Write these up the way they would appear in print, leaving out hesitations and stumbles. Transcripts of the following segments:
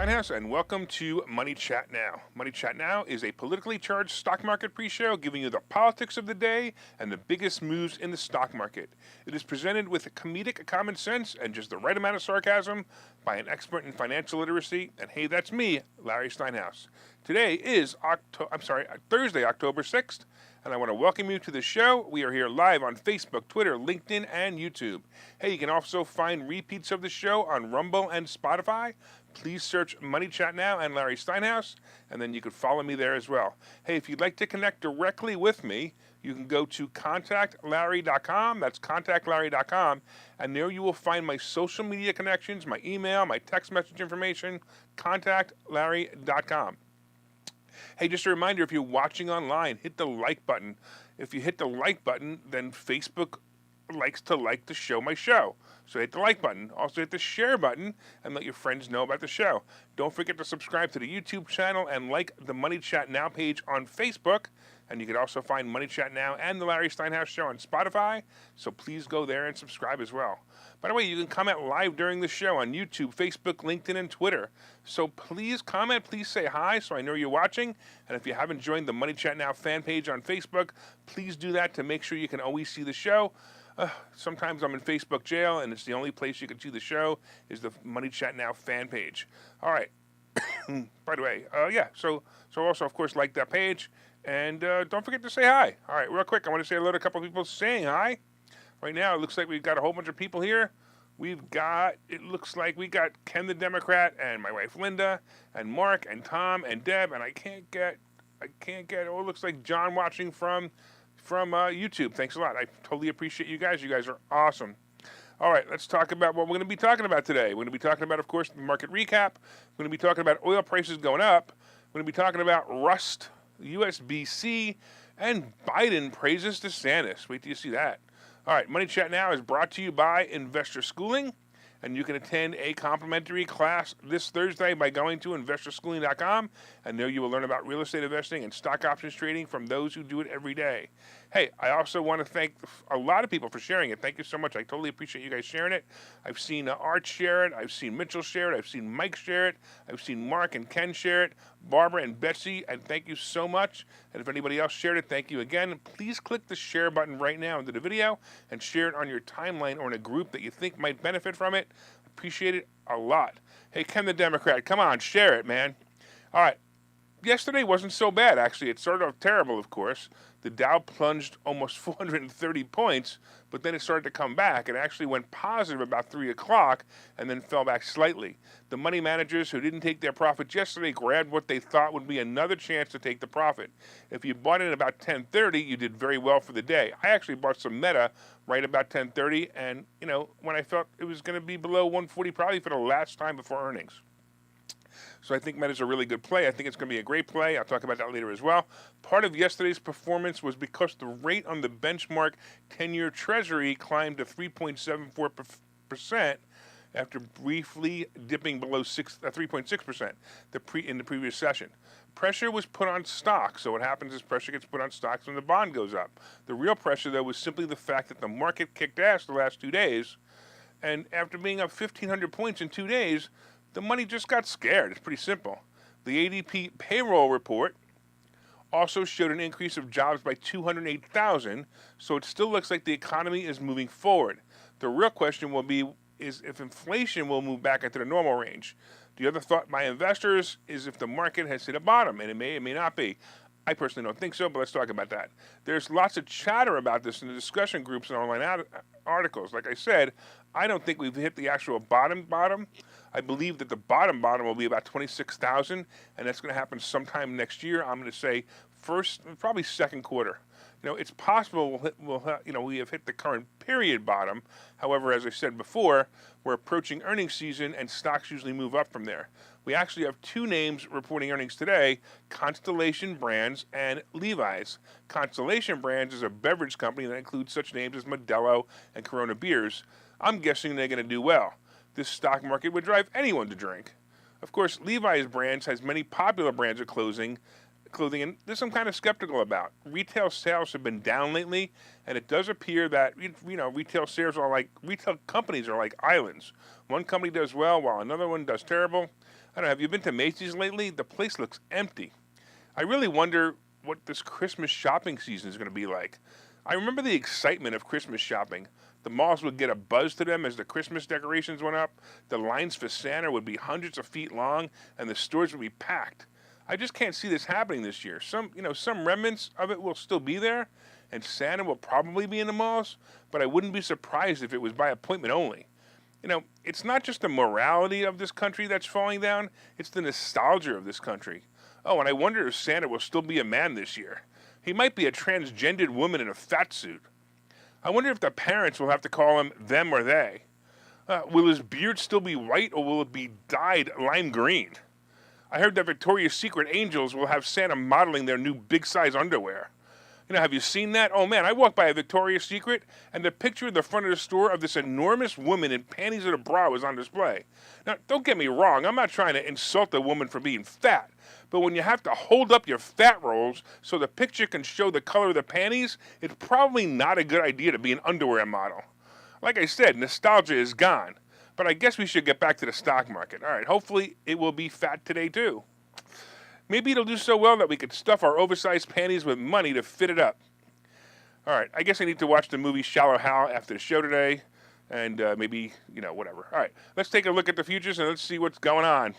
Steinhouse, and welcome to Money Chat Now. Money Chat Now is a politically charged stock market pre-show giving you the politics of the day and the biggest moves in the stock market. It is presented with comedic common sense and just the right amount of sarcasm by an expert in financial literacy. And hey, that's me, Larry Steinhouse. Today is Thursday, October 6th, and I want to welcome you to the show. We are here live on Facebook, Twitter, LinkedIn, and YouTube. Hey, you can also find repeats of the show on Rumble and Spotify. Please search Money Chat Now and Larry Steinhouse, and then you can follow me there as well. Hey, if you'd like to connect directly with me, you can go to contactlarry.com. That's contactlarry.com, and there you will find my social media connections, my email, my text message information, contactlarry.com. Hey, just a reminder, if you're watching online, hit the like button. If you hit the like button, then Facebook likes to like the show, my show. So hit the like button. Also hit the share button and let your friends know about the show. Don't forget to subscribe to the YouTube channel and like the Money Chat Now page on Facebook. And you can also find Money Chat Now and the Larry Steinhouse Show on Spotify. So please go there and subscribe as well. By the way, you can comment live during the show on YouTube, Facebook, LinkedIn, and Twitter. So please comment, please say hi so I know you're watching. And if you haven't joined the Money Chat Now fan page on Facebook, please do that to make sure you can always see the show. Sometimes I'm in Facebook jail, and it's the only place you can see the show is the Money Chat Now fan page. All right. By the way, so also, of course, like that page. And don't forget to say hi. All right, real quick, I want to say hello to a couple of people saying hi. Right now, it looks like we've got a whole bunch of people here. It looks like we got Ken the Democrat and my wife Linda and Mark and Tom and Deb, and it looks like John watching from YouTube. Thanks a lot. I totally appreciate you guys. You guys are awesome. All right, let's talk about what we're going to be talking about today. We're going to be talking about, of course, the market recap. We're going to be talking about oil prices going up. We're going to be talking about Rust, USBC, and Biden praises DeSantis. Wait till you see that. All right, Money Chat Now is brought to you by Investor Schooling, and you can attend a complimentary class this Thursday by going to investorschooling.com, and there you will learn about real estate investing and stock options trading from those who do it every day. Hey, I also want to thank a lot of people for sharing it. Thank you so much. I totally appreciate you guys sharing it. I've seen Art share it. I've seen Mitchell share it. I've seen Mike share it. I've seen Mark and Ken share it. Barbara and Betsy, and thank you so much. And if anybody else shared it, thank you again. Please click the share button right now under the video and share it on your timeline or in a group that you think might benefit from it. Appreciate it a lot. Hey, Ken the Democrat, come on, share it, man. All right. Yesterday wasn't so bad, actually. It started off terrible, of course. The Dow plunged almost 430 points, but then it started to come back. It actually went positive about 3 o'clock and then fell back slightly. The money managers who didn't take their profits yesterday grabbed what they thought would be another chance to take the profit. If you bought it at about 10:30, you did very well for the day. I actually bought some Meta right about 10:30, and, when I felt it was going to be below 140 probably for the last time before earnings. So I think Meta's a really good play. I think it's going to be a great play. I'll talk about that later as well. Part of yesterday's performance was because the rate on the benchmark 10-year Treasury climbed to 3.74% after briefly dipping below 3.6% in the previous session. Pressure was put on stocks. So what happens is pressure gets put on stocks when the bond goes up. The real pressure, though, was simply the fact that the market kicked ass the last 2 days. And after being up 1,500 points in 2 days, the money just got scared. It's pretty simple. The ADP payroll report also showed an increase of jobs by 208,000, so it still looks like the economy is moving forward. The real question will be is if inflation will move back into the normal range. The other thought by investors is if the market has hit a bottom, and it may not be. I personally don't think so, but let's talk about that. There's lots of chatter about this in the discussion groups and online articles. Like I said, I don't think we've hit the actual bottom. I believe that the bottom will be about 26,000, and that's going to happen sometime next year. I'm going to say probably second quarter. It's possible we have hit the current period bottom. However, as I said before, we're approaching earnings season, and stocks usually move up from there. We actually have 2 names reporting earnings today, Constellation Brands and Levi's. Constellation Brands is a beverage company that includes such names as Modelo and Corona beers. I'm guessing they're going to do well. This stock market would drive anyone to drink. Of course, Levi's brands has many popular brands of clothing, and this I'm kind of skeptical about. Retail sales have been down lately, and it does appear that retail companies are like islands. One company does well while another one does terrible. I don't know, have you been to Macy's lately? The place looks empty. I really wonder what this Christmas shopping season is going to be like. I remember the excitement of Christmas shopping. The malls would get a buzz to them as the Christmas decorations went up. The lines for Santa would be hundreds of feet long, and the stores would be packed. I just can't see this happening this year. Some remnants of it will still be there, and Santa will probably be in the malls, but I wouldn't be surprised if it was by appointment only. It's not just the morality of this country that's falling down, it's the nostalgia of this country. Oh, and I wonder if Santa will still be a man this year. He might be a transgendered woman in a fat suit. I wonder if the parents will have to call him them or they. Will his beard still be white or will it be dyed lime green? I heard that Victoria's Secret angels will have Santa modeling their new big size underwear. Have you seen that? Oh man, I walked by a Victoria's Secret and the picture at the front of the store of this enormous woman in panties and a bra was on display. Now, don't get me wrong, I'm not trying to insult a woman for being fat, but when you have to hold up your fat rolls so the picture can show the color of the panties, it's probably not a good idea to be an underwear model. Like I said, nostalgia is gone, but I guess we should get back to the stock market. All right, hopefully it will be fat today too. Maybe it'll do so well that we could stuff our oversized panties with money to fit it up. All right, I guess I need to watch the movie Shallow Hal after the show today, and maybe, whatever. All right, let's take a look at the futures and let's see what's going on.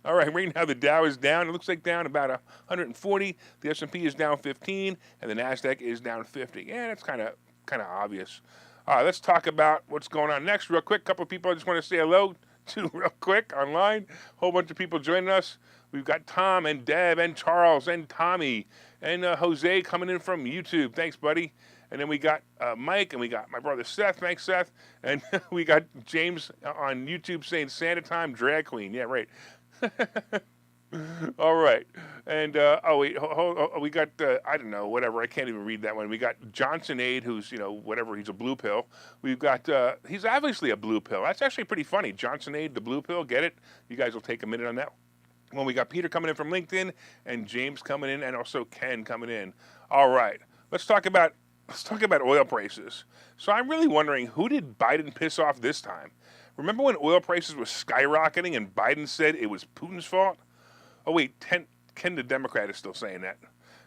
All right, right now the Dow is down. It looks like down about 140. The S&P is down 15, and the Nasdaq is down 50. Yeah, that's kind of obvious. All right, let's talk about what's going on next real quick. A couple of people I just want to say hello to real quick online. Whole bunch of people joining us. We've got Tom and Deb and Charles and Tommy and Jose coming in from YouTube. Thanks, buddy. And then we got Mike and we got my brother Seth. Thanks, Seth. And we got James on YouTube saying Santa Time Drag Queen. Yeah, right. All right. And, we got, I don't know, whatever. I can't even read that one. We got Johnson Aid, who's, whatever. He's a blue pill. We've got, he's obviously a blue pill. That's actually pretty funny. Johnson Aid, the blue pill. Get it? You guys will take a minute on that. Well, we got Peter coming in from LinkedIn and James coming in and also Ken coming in. All right. Let's talk about oil prices. So I'm really wondering, who did Biden piss off this time? Remember when oil prices were skyrocketing and Biden said it was Putin's fault? Oh, wait, Ken the Democrat is still saying that.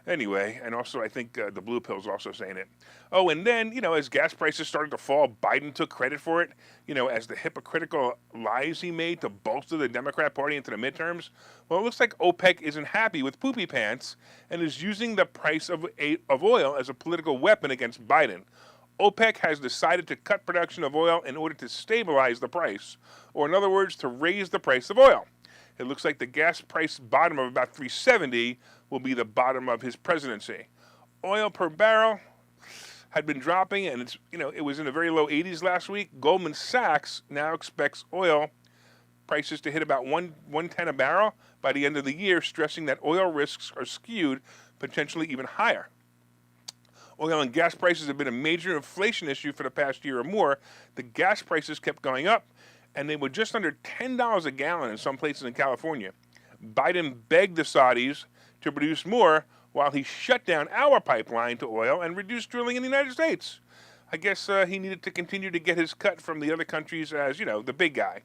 Anyway, and also I think the blue pill is also saying it. Oh, and then, as gas prices started to fall, Biden took credit for it, as the hypocritical lies he made to bolster the Democrat Party into the midterms. Well, it looks like OPEC isn't happy with poopy pants and is using the price of oil as a political weapon against Biden. OPEC has decided to cut production of oil in order to stabilize the price, or in other words, to raise the price of oil. It looks like the gas price bottom of about $3.70 will be the bottom of his presidency. Oil per barrel had been dropping, and it was in the very low 80s last week. Goldman Sachs now expects oil prices to hit about 110 a barrel by the end of the year, stressing that oil risks are skewed, potentially even higher. Oil and gas prices have been a major inflation issue for the past year or more. The gas prices kept going up, and they were just under $10 a gallon in some places in California. Biden begged the Saudis to produce more while he shut down our pipeline to oil and reduced drilling in the United States. I guess he needed to continue to get his cut from the other countries as, the big guy.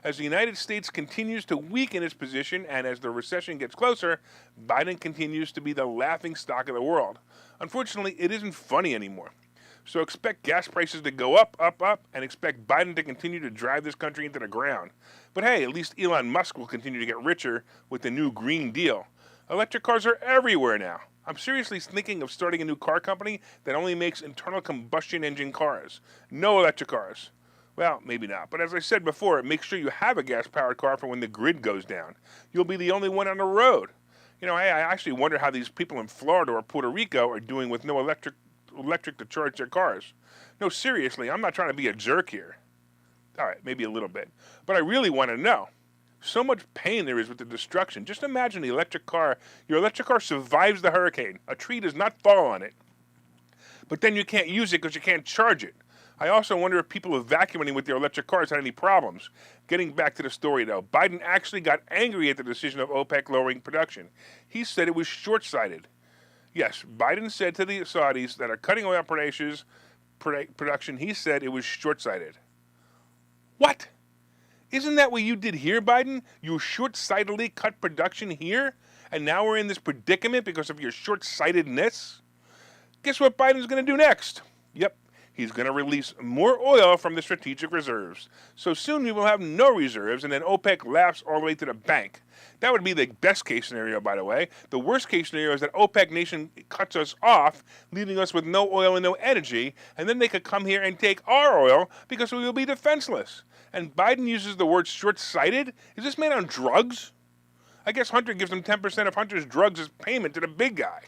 As the United States continues to weaken its position and as the recession gets closer, Biden continues to be the laughingstock of the world. Unfortunately, it isn't funny anymore. So expect gas prices to go up, and expect Biden to continue to drive this country into the ground. But hey, at least Elon Musk will continue to get richer with the new Green Deal. Electric cars are everywhere now. I'm seriously thinking of starting a new car company that only makes internal combustion engine cars. No electric cars. Well, maybe not. But as I said before, make sure you have a gas-powered car for when the grid goes down. You'll be the only one on the road. I actually wonder how these people in Florida or Puerto Rico are doing with no electric to charge their cars. No, seriously, I'm not trying to be a jerk here. All right, maybe a little bit. But I really want to know. So much pain there is with the destruction. Just imagine the electric car. Your electric car survives the hurricane. A tree does not fall on it. But then you can't use it because you can't charge it. I also wonder if people evacuating with their electric cars had any problems. Getting back to the story, though, Biden actually got angry at the decision of OPEC lowering production. He said it was short-sighted. Yes, Biden said to the Saudis that are cutting oil production, he said it was short-sighted. What? Isn't that what you did here, Biden? You short-sightedly cut production here, and now we're in this predicament because of your short-sightedness? Guess what Biden's going to do next? Yep, he's going to release more oil from the strategic reserves. So soon we will have no reserves, and then OPEC laughs all the way to the bank. That would be the best case scenario, by the way. The worst case scenario is that OPEC nation cuts us off, leaving us with no oil and no energy, and then they could come here and take our oil because we will be defenseless. And Biden uses the word short-sighted? Is this man on drugs? I guess Hunter gives him 10% of Hunter's drugs as payment to the big guy.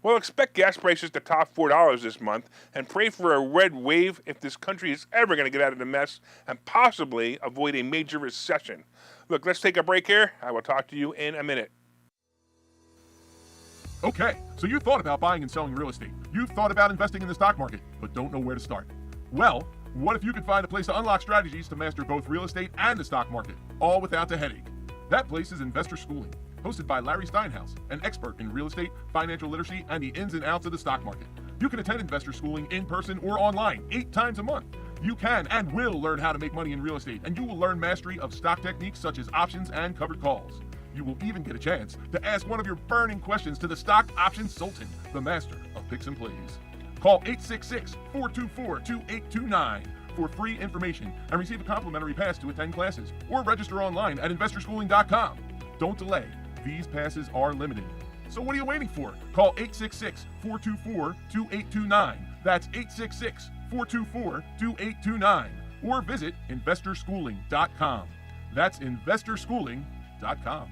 Well, expect gas prices to top $4 this month and pray for a red wave if this country is ever going to get out of the mess and possibly avoid a major recession. Look, let's take a break here. I will talk to you in a minute. Okay, so you thought about buying and selling real estate. You've thought about investing in the stock market, but don't know where to start. Well, what if you could find a place to unlock strategies to master both real estate and the stock market, all without the headache? That place is Investor Schooling, hosted by Larry Steinhouse, an expert in real estate, financial literacy, and the ins and outs of the stock market. You can attend Investor Schooling in person or online 8 times a month. You can and will learn how to make money in real estate, and you will learn mastery of stock techniques such as options and covered calls. You will even get a chance to ask one of your burning questions to the stock options sultan, the master of picks and plays. Call 866-424-2829 for free information and receive a complimentary pass to attend classes, or register online at investorschooling.com. Don't delay. These passes are limited. So what are you waiting for? Call 866-424-2829. That's 866-424-2829. Or visit investorschooling.com. That's investorschooling.com.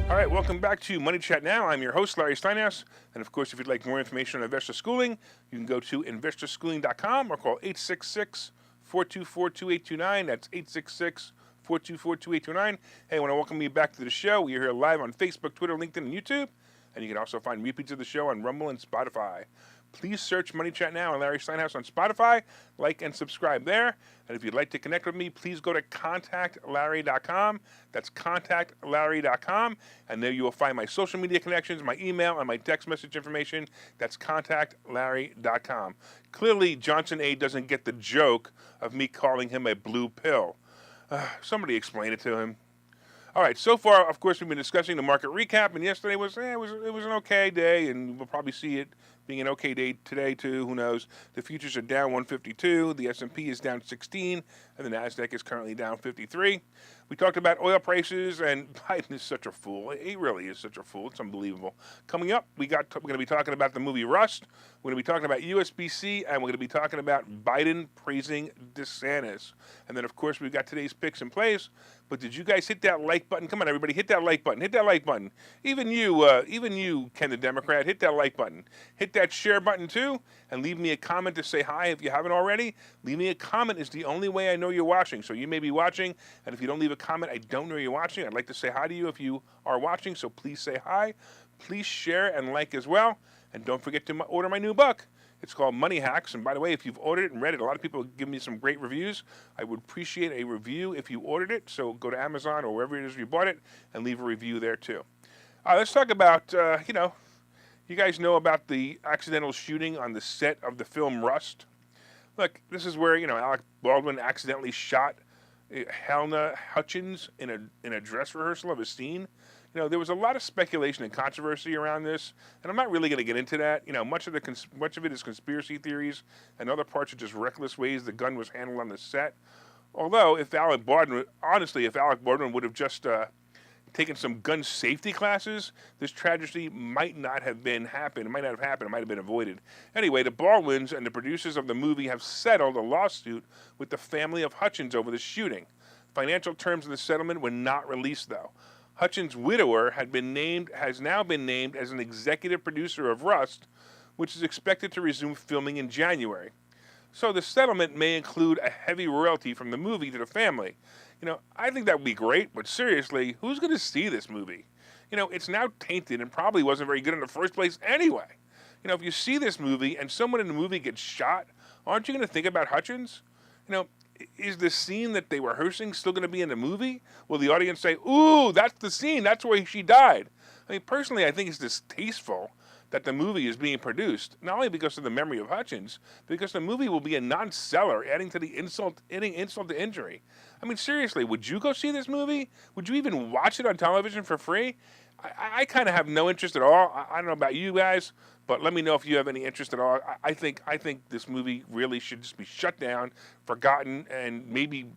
All right, welcome back to Money Chat Now. I'm your host, Larry Steinhouse. And of course, if you'd like more information on Investor Schooling, you can go to investorschooling.com or call 866-424-2829. That's 866-424-2829. Hey, I want to welcome you back to the show. We're here live on Facebook, Twitter, LinkedIn, and YouTube. And you can also find repeats of the show on Rumble and Spotify. Please search Money Chat Now and Larry Steinhouse on Spotify. Like and subscribe there. And if you'd like to connect with me, please go to contactlarry.com. That's contactlarry.com. And there you will find my social media connections, my email, and my text message information. That's contactlarry.com. Clearly, Johnson A. doesn't get the joke of me calling him a blue pill. Somebody explain it to him. All right, so far, of course, we've been discussing the market recap, and yesterday was an okay day, and we'll probably see it being an okay day today, too. Who knows? The futures are down 152, the S&P is down 16, and the NASDAQ is currently down 53. We talked about oil prices, and Biden is such a fool. He really is such a fool. It's unbelievable. Coming up, we're going to be talking about the movie Rust. We're going to be talking about USBC, and we're going to be talking about Biden praising DeSantis. And then, of course, we've got today's picks and plays. But did you guys hit that like button? Come on, everybody, hit that like button. Hit that like button. Even you, Ken the Democrat, hit that like button. Hit that share button, too, and leave me a comment to say hi if you haven't already. Leave me a comment. Is the only way I know you're watching. So you may be watching, and if you don't leave a comment, I don't know you're watching. I'd like to say hi to you if you are watching, so please say hi. Please share and like as well. And don't forget to order my new book. It's called Money Hacks. And by the way, if you've ordered it and read it, a lot of people give me some great reviews. I would appreciate a review if you ordered it. So go to Amazon or wherever it is you bought it and leave a review there too. Let's talk about, you guys know about the accidental shooting on the set of the film Rust. Look, this is where, Alec Baldwin accidentally shot Helena Hutchins in a dress rehearsal of a scene. There was a lot of speculation and controversy around this, and I'm not really going to get into that. Much of it is conspiracy theories, and other parts are just reckless ways the gun was handled on the set. Although, if Alec Baldwin would have just taken some gun safety classes, this tragedy might not have happened. It might have been avoided. Anyway, the Baldwins and the producers of the movie have settled a lawsuit with the family of Hutchins over the shooting. Financial terms of the settlement were not released, though. Hutchins' widower has now been named as an executive producer of Rust, which is expected to resume filming in January. So the settlement may include a heavy royalty from the movie to the family. I think that would be great, but seriously, who's going to see this movie? It's now tainted and probably wasn't very good in the first place anyway. If you see this movie and someone in the movie gets shot, aren't you going to think about Hutchins? Is the scene that they were rehearsing still going to be in the movie? Will the audience say, ooh, that's the scene, that's where she died? I mean, personally, I think it's distasteful that the movie is being produced, not only because of the memory of Hutchins, but because the movie will be a non-seller, adding insult to injury. I mean, seriously, would you go see this movie? Would you even watch it on television for free? I kind of have no interest at all. I don't know about you guys, but let me know if you have any interest at all. I think this movie really should just be shut down, forgotten, and maybe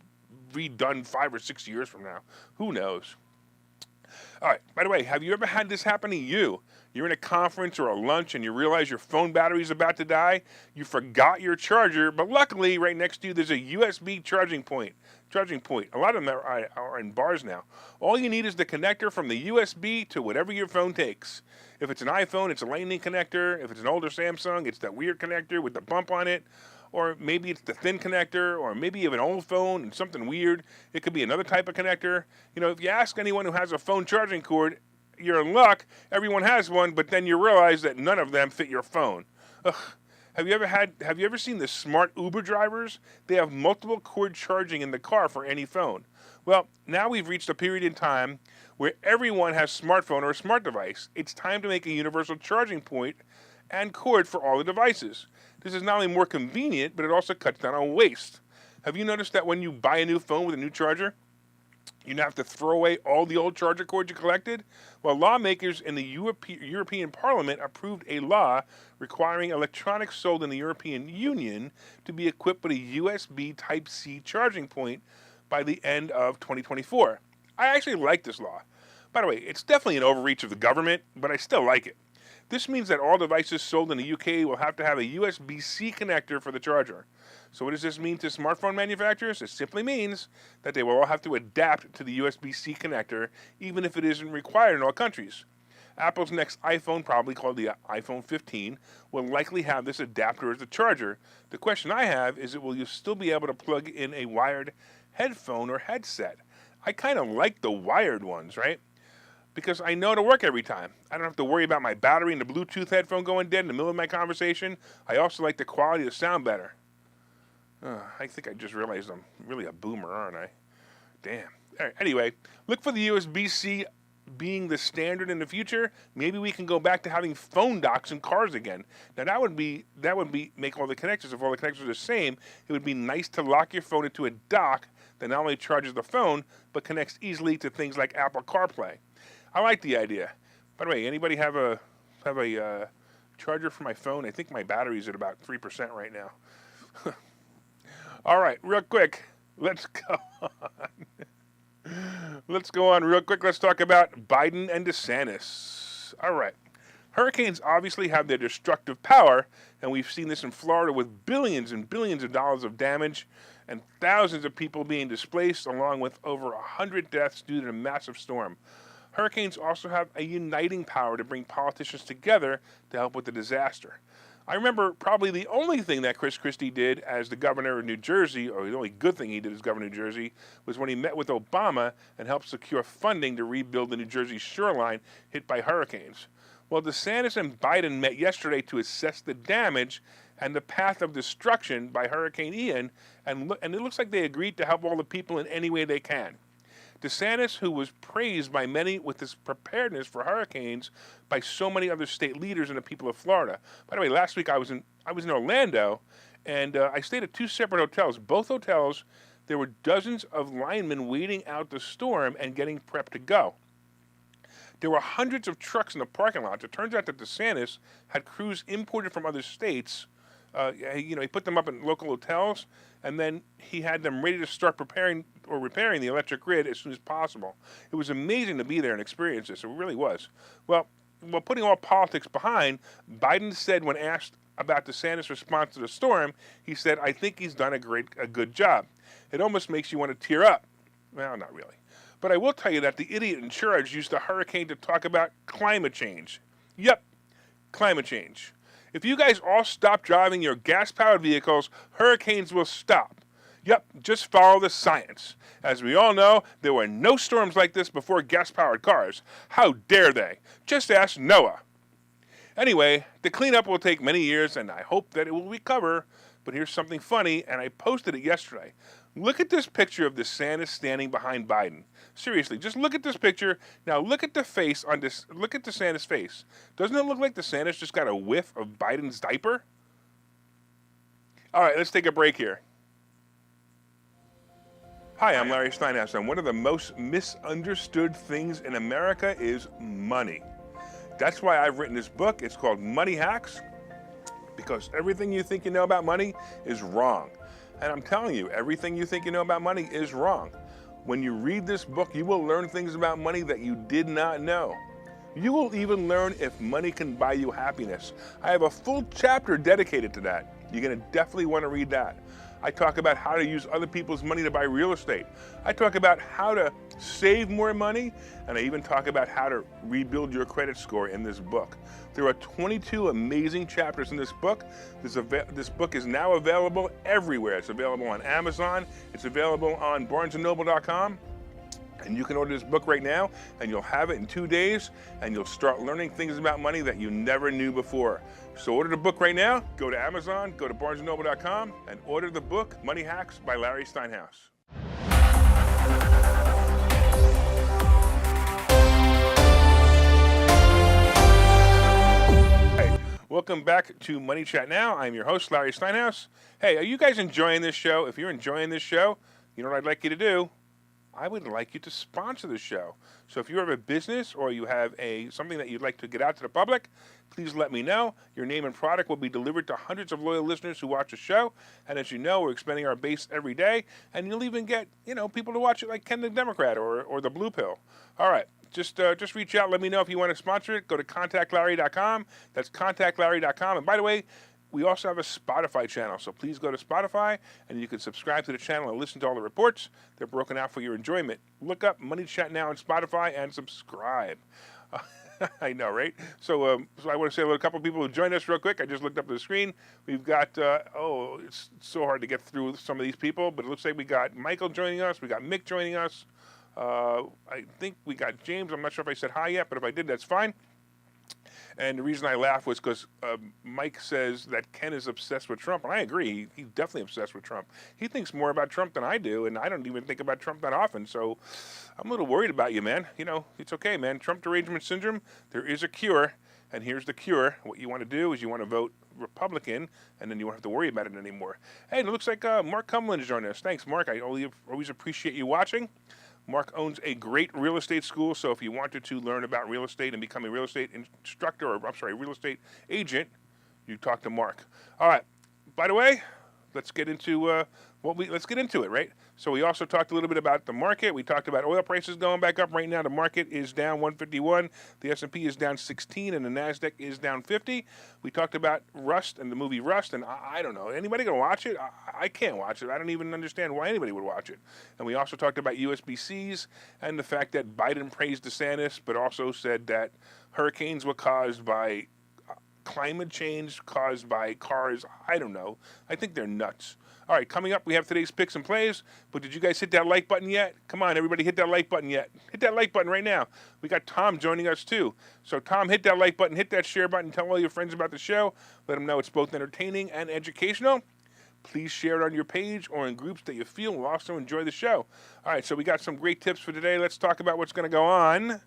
redone 5 or 6 years from now. Who knows? All right, by the way, have you ever had this happen to you? You're in a conference or a lunch and you realize your phone battery is about to die. You forgot your charger, but luckily right next to you there's a USB charging point. A lot of them are in bars now. All you need is the connector from the USB to whatever your phone takes. If it's an iPhone, it's a Lightning connector. If it's an older Samsung, it's that weird connector with the bump on it. Or maybe it's the thin connector, or maybe you have an old phone and something weird. It could be another type of connector. You know, if you ask anyone who has a phone charging cord, you're in luck. Everyone has one, but then you realize that none of them fit your phone. Ugh. Have you ever seen the smart Uber drivers? They have multiple cord charging in the car for any phone. Well, now we've reached a period in time where everyone has a smartphone or a smart device. It's time to make a universal charging point and cord for all the devices. This is not only more convenient, but it also cuts down on waste. Have you noticed that when you buy a new phone with a new charger, you now have to throw away all the old charger cords you collected? Well, lawmakers in the European Parliament approved a law requiring electronics sold in the European Union to be equipped with a USB Type-C charging point by the end of 2024. I actually like this law. By the way, it's definitely an overreach of the government, but I still like it. This means that all devices sold in the UK will have to have a USB-C connector for the charger. So what does this mean to smartphone manufacturers? It simply means that they will all have to adapt to the USB-C connector, even if it isn't required in all countries. Apple's next iPhone, probably called the iPhone 15, will likely have this adapter as the charger. The question I have is, will you still be able to plug in a wired headphone or headset? I kind of like the wired ones, right? Because I know it'll work every time. I don't have to worry about my battery and the Bluetooth headphone going dead in the middle of my conversation. I also like the quality of the sound better. I think I just realized I'm really a boomer, aren't I? Damn. All right, anyway, look for the USB-C being the standard in the future. Maybe we can go back to having phone docks in cars again. Now that would make all the connectors. If all the connectors are the same, it would be nice to lock your phone into a dock that not only charges the phone but connects easily to things like Apple CarPlay. I like the idea. By the way, anybody have a charger for my phone? I think my battery's at about 3% right now. All right, real quick, let's go on. Let's go on real quick. Let's talk about Biden and DeSantis. All right. Hurricanes obviously have their destructive power, and we've seen this in Florida with billions and billions of dollars of damage and thousands of people being displaced, along with over 100 deaths due to the massive storm. Hurricanes also have a uniting power to bring politicians together to help with the disaster. I remember probably the only thing that Chris Christie did as the governor of New Jersey, or the only good thing he did as governor of New Jersey, was when he met with Obama and helped secure funding to rebuild the New Jersey shoreline hit by hurricanes. Well, DeSantis and Biden met yesterday to assess the damage and the path of destruction by Hurricane Ian, and it looks like they agreed to help all the people in any way they can. DeSantis, who was praised by many with his preparedness for hurricanes by so many other state leaders and the people of Florida. By the way, last week I was in Orlando, and I stayed at 2 separate hotels. Both hotels, there were dozens of linemen waiting out the storm and getting prepped to go. There were hundreds of trucks in the parking lot. It turns out that DeSantis had crews imported from other states. He put them up in local hotels, and then he had them ready to start preparing or repairing the electric grid as soon as possible. It was amazing to be there and experience this. It really was. Well, putting all politics behind, Biden said when asked about DeSantis' response to the storm, he said, "I think he's done a good job." It almost makes you want to tear up. Well, not really. But I will tell you that the idiot in charge used the hurricane to talk about climate change. Yep, climate change. If you guys all stop driving your gas-powered vehicles, hurricanes will stop. Yep, just follow the science. As we all know, there were no storms like this before gas-powered cars. How dare they? Just ask Noah. Anyway, the cleanup will take many years, and I hope that it will recover But here's something funny, and I posted it yesterday. Look at this picture of DeSantis standing behind Biden. Seriously, just look at this picture. Now look at the face on this. Look at DeSantis' face. Doesn't it look like DeSantis just got a whiff of Biden's diaper? All right, let's take a break here. Hi, I'm Larry Steinhouse, and one of the most misunderstood things in America is money. That's why I've written this book. It's called Money Hacks, because everything you think you know about money is wrong. And I'm telling you, everything you think you know about money is wrong. When you read this book, you will learn things about money that you did not know. You will even learn if money can buy you happiness. I have a full chapter dedicated to that. You're going to definitely want to read that. I talk about how to use other people's money to buy real estate. I talk about how to save more money, and I even talk about how to rebuild your credit score in this book. There are 22 amazing chapters in this book. This book is now available everywhere. It's available on Amazon. It's available on barnesandnoble.com. And you can order this book right now, and you'll have it in 2 days, and you'll start learning things about money that you never knew before. So order the book right now. Go to Amazon, go to barnesandnoble.com, and order the book, Money Hacks by Larry Steinhouse. Hey, welcome back to Money Chat Now. I'm your host, Larry Steinhouse. Hey, are you guys enjoying this show? If you're enjoying this show, you know what I'd like you to do? I would like you to sponsor the show. So if you have a business or you have something that you'd like to get out to the public, please let me know. Your name and product will be delivered to hundreds of loyal listeners who watch the show. And as you know, we're expanding our base every day. And you'll even get, people to watch it like Ken the Democrat or the Blue Pill. All right. Just reach out. Let me know if you want to sponsor it. Go to contactlarry.com. That's contactlarry.com. And by the way, we also have a Spotify channel, so please go to Spotify, and you can subscribe to the channel and listen to all the reports. They're broken out for your enjoyment. Look up Money Chat Now on Spotify and subscribe. I know, right? So I want to say a couple of people who joined us real quick. I just looked up at the screen. We've got, it's so hard to get through some of these people, but it looks like we got Michael joining us. We got Mick joining us. I think we got James. I'm not sure if I said hi yet, but if I did, that's fine. And the reason I laugh was because Mike says that Ken is obsessed with Trump. And I agree. He's definitely obsessed with Trump. He thinks more about Trump than I do, and I don't even think about Trump that often. So I'm a little worried about you, man. It's okay, man. Trump derangement syndrome, there is a cure. And here's the cure. What you want to do is you want to vote Republican, and then you won't have to worry about it anymore. Hey, it looks like Mark Cumlin is joining us. Thanks, Mark. I always appreciate you watching. Mark owns a great real estate school, so if you wanted to learn about real estate and become a real estate instructor, real estate agent, you talk to Mark. All right. By the way, let's get into it, right? So we also talked a little bit about the market. We talked about oil prices going back up. Right now, the market is down 151. The S&P is down 16, and the NASDAQ is down 50. We talked about Rust and the movie Rust, and I don't know. Anybody going to watch it? I can't watch it. I don't even understand why anybody would watch it. And we also talked about USBCs and the fact that Biden praised DeSantis, but also said that hurricanes were caused by climate change, caused by cars. I don't know. I think they're nuts. All right, coming up, we have today's picks and plays. But did you guys hit that like button yet? Come on, everybody, hit that like button yet. Hit that like button right now. We got Tom joining us, too. So, Tom, hit that like button, hit that share button, tell all your friends about the show. Let them know it's both entertaining and educational. Please share it on your page or in groups that you feel will also enjoy the show. All right, so we got some great tips for today. Let's talk about what's going to go on.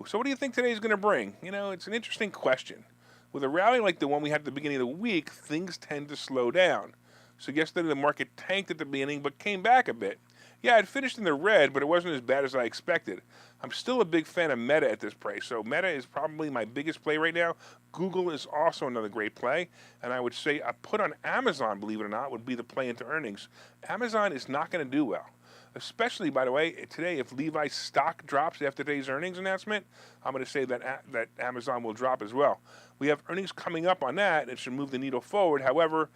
So what do you think today's going to bring? It's an interesting question. With a rally like the one we had at the beginning of the week, things tend to slow down. So yesterday the market tanked at the beginning but came back a bit. Yeah, it finished in the red, but it wasn't as bad as I expected. I'm still a big fan of Meta at this price. So Meta is probably my biggest play right now. Google is also another great play. And I would say a put on Amazon, believe it or not, would be the play into earnings. Amazon is not going to do well. Especially, by the way, today, if Levi's stock drops after today's earnings announcement, I'm going to say that Amazon will drop as well. We have earnings coming up on that, and it should move the needle forward. However,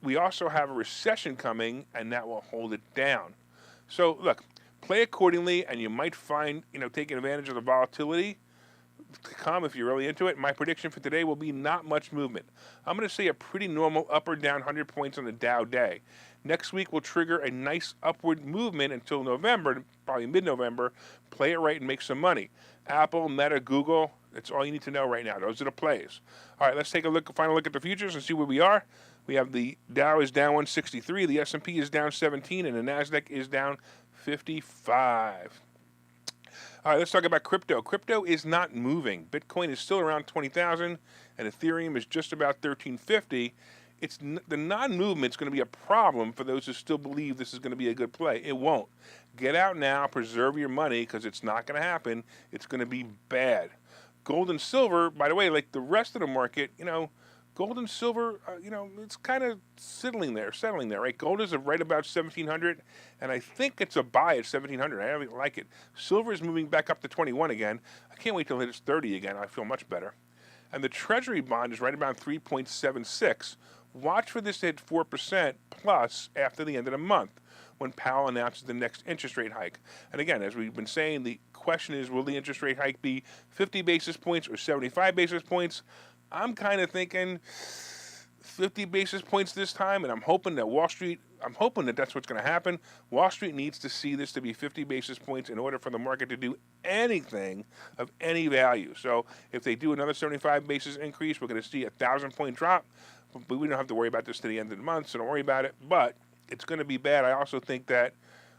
we also have a recession coming, and that will hold it down. So, look, play accordingly, and you might find, taking advantage of the volatility to come if you're really into it. My prediction for today will be not much movement. I'm going to say a pretty normal up or down 100 points on the Dow day. Next week will trigger a nice upward movement until November, probably mid-November. Play it right and make some money. Apple, Meta, Google, that's all you need to know right now. Those are the plays. All right, let's take a final look at the futures and see where we are. We have the Dow is down 163, the S&P is down 17, and the Nasdaq is down 55. All right, let's talk about crypto. Crypto is not moving. Bitcoin is still around 20,000, and Ethereum is just about 1350. The non-movement's going to be a problem for those who still believe this is going to be a good play. It won't. Get out now, preserve your money, because it's not going to happen. It's going to be bad. Gold and silver, by the way, like the rest of the market, gold and silver, it's kind of settling there, right? Gold is right about 1,700, and I think it's a buy at 1,700. I don't like it. Silver is moving back up to 21 again. I can't wait till it hits 30 again. I feel much better. And the Treasury bond is right about 3.76. Watch for this to hit 4% plus after the end of the month when Powell announces the next interest rate hike. And again, as we've been saying, the question is, will the interest rate hike be 50 basis points or 75 basis points? I'm kind of thinking 50 basis points this time, and I'm hoping that that's what's going to happen. Wall Street needs to see this to be 50 basis points in order for the market to do anything of any value. So if they do another 75 basis increase, we're going to see a 1,000-point drop. But we don't have to worry about this to the end of the month, so don't worry about it. But it's going to be bad. I also think that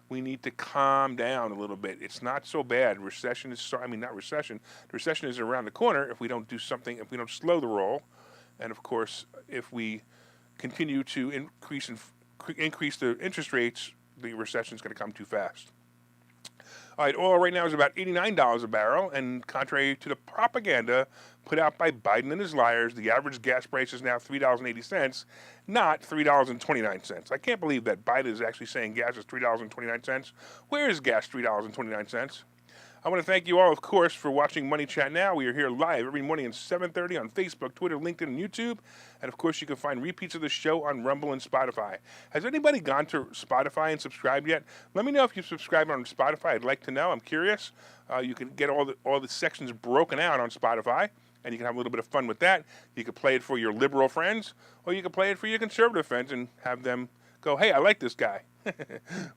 we need to calm down a little bit. It's not so bad. Not recession. The recession is around the corner if we don't do something, if we don't slow the roll. And, of course, if we continue to increase the interest rates, the recession is going to come too fast. All right, oil right now is about $89 a barrel, and contrary to the propaganda put out by Biden and his liars, the average gas price is now $3.80, not $3.29. I can't believe that Biden is actually saying gas is $3.29. Where is gas $3.29? I want to thank you all, of course, for watching Money Chat Now. We are here live every morning at 7:30 on Facebook, Twitter, LinkedIn, and YouTube. And, of course, you can find repeats of the show on Rumble and Spotify. Has anybody gone to Spotify and subscribed yet? Let me know if you've subscribed on Spotify. I'd like to know. I'm curious. You can get all the sections broken out on Spotify, and you can have a little bit of fun with that. You can play it for your liberal friends, or you can play it for your conservative friends and have them go, hey, I like this guy.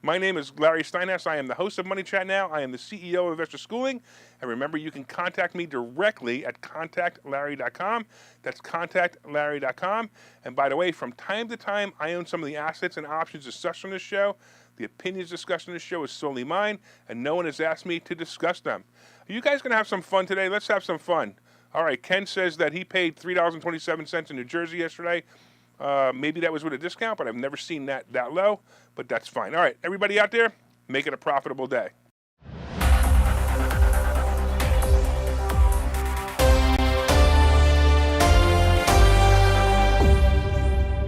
My name is Larry Steinhouse. I am the host of Money Chat Now. I am the CEO of Investor Schooling. And remember, you can contact me directly at contactlarry.com. That's contactlarry.com. And by the way, from time to time, I own some of the assets and options discussed on this show. The opinions discussed on this show is solely mine, and no one has asked me to discuss them. Are you guys going to have some fun today? Let's have some fun. All right, Ken says that he paid $3.27 in New Jersey yesterday. Maybe that was with a discount, but I've never seen that low, but that's fine. All right, everybody out there, make it a profitable day.